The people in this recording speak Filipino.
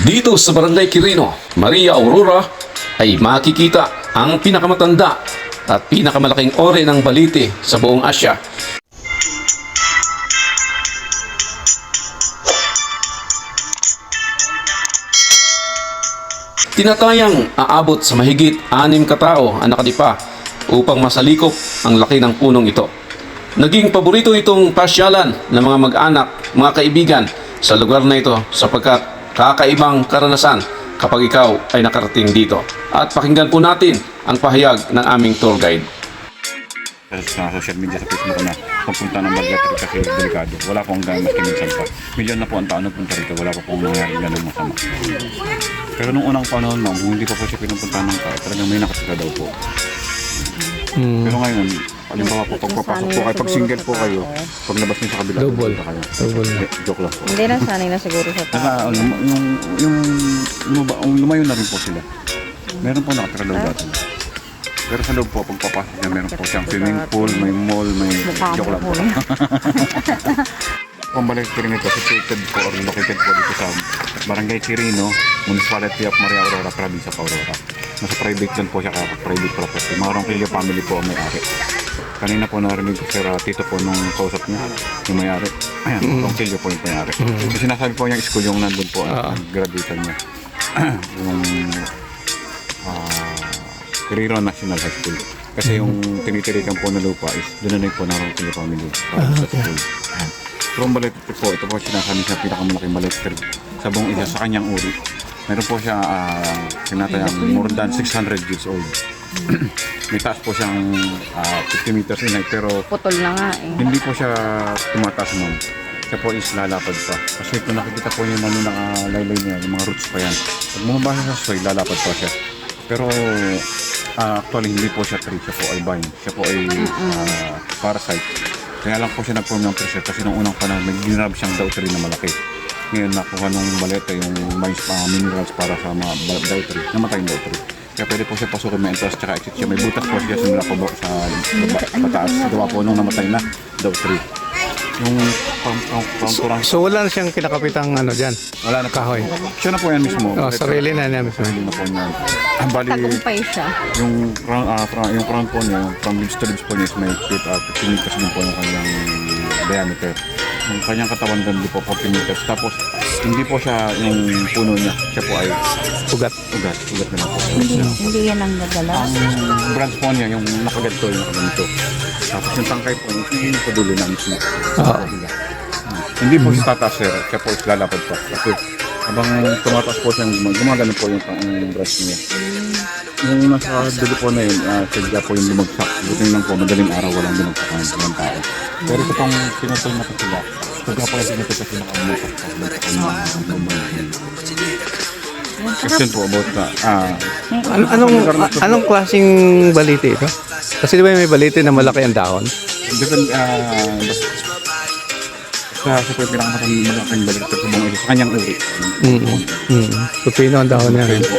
Dito sa Barangay Quirino, Maria Aurora ay makikita ang pinakamatanda at pinakamalaking ore ng balite sa buong Asya. Tinatayang aabot sa mahigit 6 katao ang nakadipa upang masalikop ang laki ng punong ito. Naging paborito itong pasyalan ng mga mag-anak, mga kaibigan sa lugar na ito sapagkat kakaibang karanasan kapag ikaw ay nakarating dito. At pakinggan po natin ang pahayag ng aming tour guide. Sa social media, sa Facebook na pagpunta ng Bargatry kasi delikado. Wala pong hanggang maski minsan pa. Milyon na po ang taon nagpunta rito, wala pa pong nangyari ganun masama. Pero nung unang panahon, ma'am, kung hindi pa po siya pinupunta ng kaya, talagang may nakatira daw po. Pero ngayon, halimbawa po, pagpapasok po kayo, pag single po kayo, paglabas niyo sa kabila, Double. kayo. Double. Joke lang po. Hindi na sanay na siguro sa tao. Saka, yung lumayo na rin po sila. Meron po nakatira daw dati. Pero sa loob po, pagpapasok niya, meron po siyang swimming pool, may mall, may joke lang po. Pambalik ko rin ito, situated po or located po dito sa Barangay Quirino, Municipality of Maria Aurora, Province of Aurora. Nasa private dyan po siya, private property. Mga Ronquillo family po ang may-ari. Kanina po narinig ko sir, tito po nung kausap niya, yung may-ari. Ayan, Ronquillo po yung may-ari. So, sinasabi po niya school yung nandun po, ang graduation niya. Yung Quirino National High School. Kasi yung tinitirikan po na lupa is doon na po ng Ronquillo family. School. From Balete po, ito po sinasabi siya pinakamalaking balete sa buong isa sa kanyang uri. Meron po siya tinatayang more than 600 years old. May taas po siyang 50 meters in height pero Putol na nga eh. hindi po siya tumataas ma'am. Siya po is lalapad pa. Kasi kung nakikita po niyo mga nakalaylay niya, yung mga roots pa yan. Pag bumabasa sa soil, lalapad pa siya. Pero actually hindi po siya tree, siya po ay vine. Siya po ay parasite. Kaya lang po siya nag-form ng pressure kasi nung unang panahon may ginrab siyang daw tree na malaki. Ngayon nakuha nung balete yung mais minerals para sa mga daw tree, namatay yung daw tree. Kaya pwede po siya pasukin may entrance tsaka exit siya. May butas po siya simula po sa pataas. Gawa po nung namatay na daw tree. Yung pang So wala na siyang kinakapitang ano dyan? wala na Kahoy. Siya na po yan mismo. Oh, sarili na niya mismo. Sarili na po niya. Bali, Tagumpay siya. yung crown po niya, from lips to lips po niya is may 15 meters din po yung kanyang diameter. Yung kanyang katawan doon di po 40 meters. Tapos hindi po siya yung puno niya. Siya po ay Ugat. ugat na lang po. Hindi yan ang gagalaw. Ang branch po niya, yung nakaganto, yung nakaganto. Tapos yung tangkay po, yung sa dulo na mismo. Hindi po siya tataas sir, siya po is lalapad pa. Kasi habang tumataas po siya, gumagano po yung branch niya. Yung nasa dulo po na yun, sadya po yung lumagsak. Buting lang po, madaling araw walang lumagsakan ng tao. Pero ito pang pinatay na po sila. Sadya po yung pinatay kasi nakamutak po. Question po about Anong klaseng balite ito? Kasi di ba may balite na malaki ang dahon? Depende, siya po yung pinakamalaking balik sa buong isa sa kanyang uri. Pupino ang dahon niya. Dito.